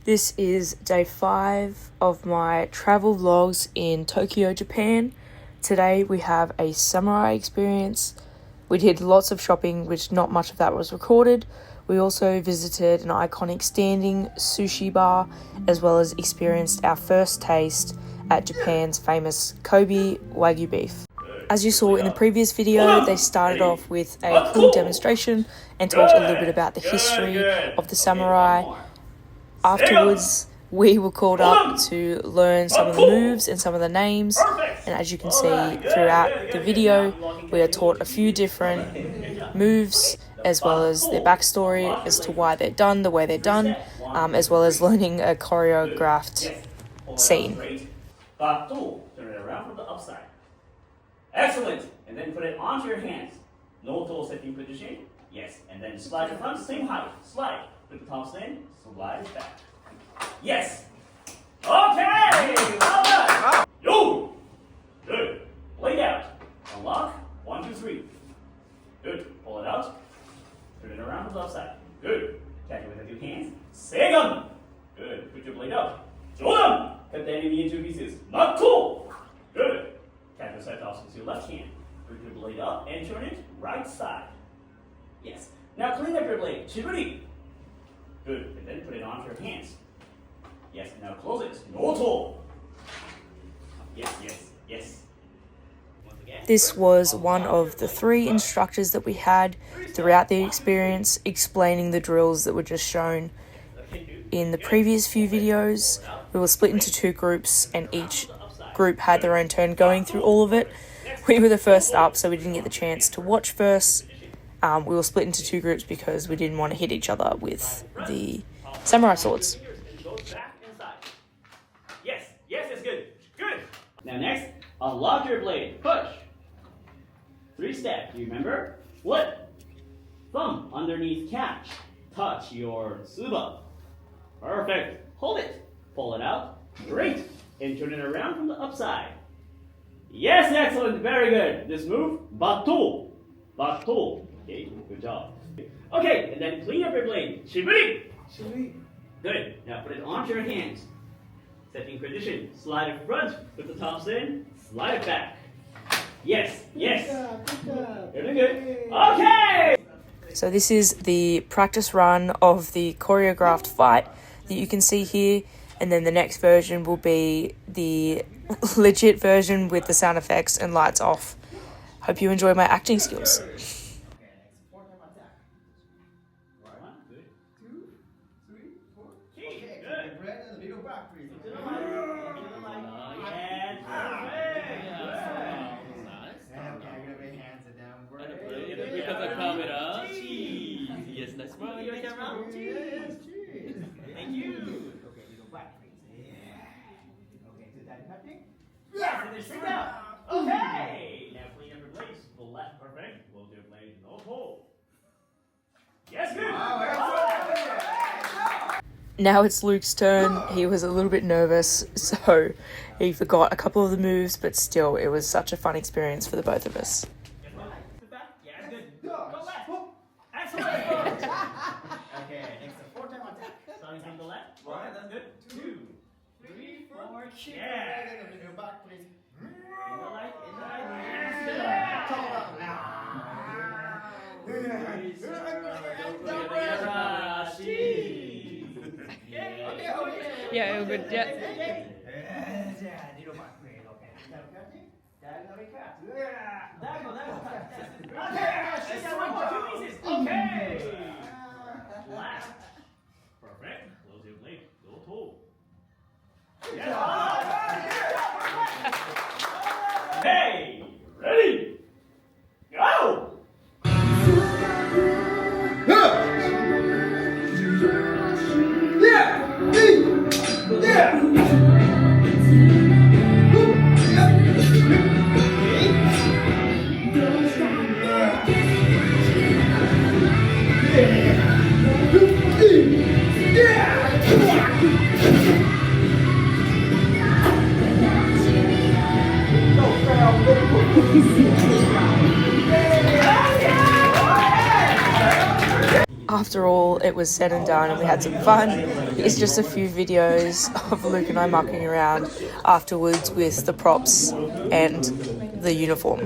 This is day 5 of my travel vlogs in Tokyo, Japan. Today we have a samurai experience. We did lots of shopping, which not much of that was recorded. We also visited an iconic standing sushi bar, as well as experienced our first taste at Japan's famous Kobe Wagyu beef. As you saw in the previous video, they started off with a cool demonstration and talked a little bit about the history of the samurai. Afterwards, we were called up to learn some of the moves and some of the names, and as you can see throughout the video, we are taught a few different moves as well as their backstory as to why they're done the way they're done, as well as learning a choreographed scene. Turn it around from the upside. Excellent, and then put it onto your hands. No toe setting position. Yes, and then slide the front, same height. Slide. Put the tops in, slide it back. Yes. Okay. Well done. Yo. Good. Lay out. Unlock. 1, 2, 3. Good. Pull it out. Turn it around to the upside. Good. Catch it with the 2 hands. Second. Good. Put your blade up. Jordan. Cut the enemy into pieces. Not cool. Good. Catch the side toss with your left hand. Put your blade up and turn it right side. Yes. Now clean up your blade. Chiburi. Good, and then put it onto your hands. Yes, now close it. No toe. Yes, yes, yes. Once again. This was one of the 3 instructors that we had throughout the experience, explaining the drills that were just shown in the previous few videos. We were split into 2 groups, and each group had their own turn going through all of it. We were the first up, so we didn't get the chance to watch first. We were split into 2 groups because we didn't want to hit each other with the samurai swords. Yes, yes, that's good. Good. Now next, unlock your blade. Push. 3 steps. Do you remember? Split. Thumb underneath catch. Touch your tsuba. Perfect. Hold it. Pull it out. Great. And turn it around from the upside. Yes, excellent. Very good. This move, bato. Bato. Okay, good job. Okay, and then clean up your blade. Shiburi. Shiburi. Good. Now put it onto your hands. Setting position. Slide it front. Put the tops in. Slide it back. Yes. Yes. Good job. You're doing good. Okay. So this is the practice run of the choreographed fight that you can see here, and then the next version will be the legit version with the sound effects and lights off. Hope you enjoy my acting skills. Yes, that's right. Thank you. Okay, you go back, please. Yeah. Okay, do that cutting. Yes, and then straight out. Okay. Now clean up your blades. The left, perfect. Close your blade. No pull. Yes, good. Now it's Luke's turn. He was a little bit nervous, so he forgot a couple of the moves, but still, it was such a fun experience for the both of us. Yeah, good. Go left. Excellent. Okay, next 4-time attack. Starting from the left. 1, that's good. 2, 3, 4. Yeah. Go back, please. In the light, in the light. Yeah, good. Yeah. Okay. Last. Perfect. Close your blade. Go pull. Hey, ready? Go! after all it was said and done and we had some fun, it's just a few videos of Luke and I mucking around afterwards with the props and the uniform.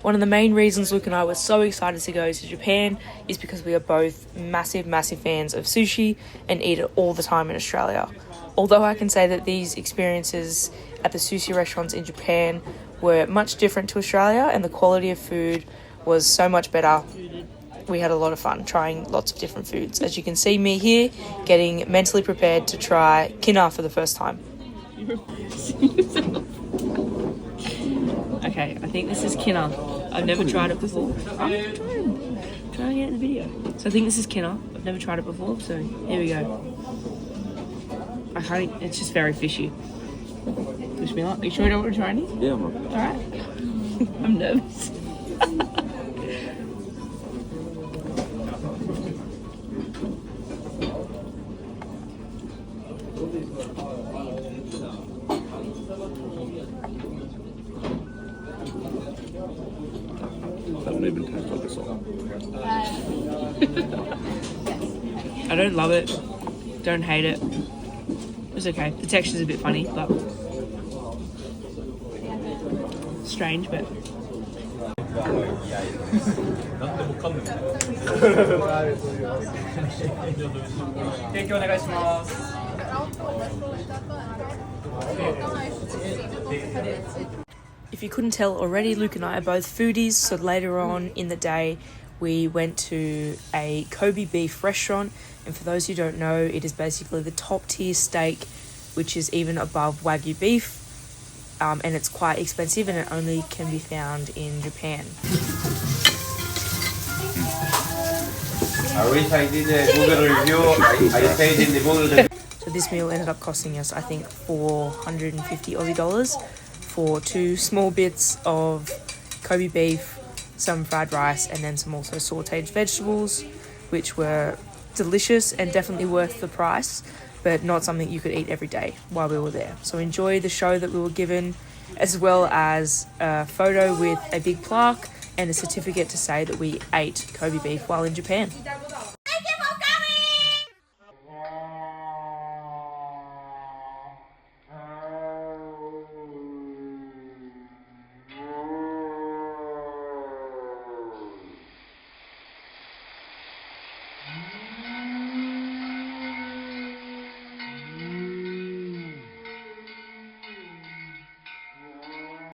One of the main reasons Luke and I were so excited to go to Japan is because we are both massive fans of sushi and eat it all the time in Australia. Although I can say that these experiences at the sushi restaurants in Japan were much different to Australia and the quality of food was so much better, we had a lot of fun trying lots of different foods. As you can see me here, getting mentally prepared to try kina for the first time. Okay, I think this is kina. I've never tried it before. I'm trying it in the video. So I think this is kina. I've never tried it before, so here we go. It's just very fishy. Wish me luck. Are you sure you don't want to try any? Yeah, man. Alright. I'm nervous. That won't even taste like a salt. I don't love it. Don't hate it. It's okay. The texture's a bit funny, but strange, but if you couldn't tell already, Luke and I are both foodies, so later on in the day we went to a Kobe beef restaurant, and for those who don't know, it is basically the top tier steak, which is even above Wagyu beef, and it's quite expensive and it only can be found in Japan. I wish I did a Google review. I stayed in the Google. So this meal ended up costing us, I think, 450 Aussie dollars for 2 small bits of Kobe beef, some fried rice, and then some also sauteed vegetables, which were delicious and definitely worth the price, but not something you could eat every day while we were there. So enjoy the show that we were given, as well as a photo with a big plaque and a certificate to say that we ate Kobe beef while in Japan.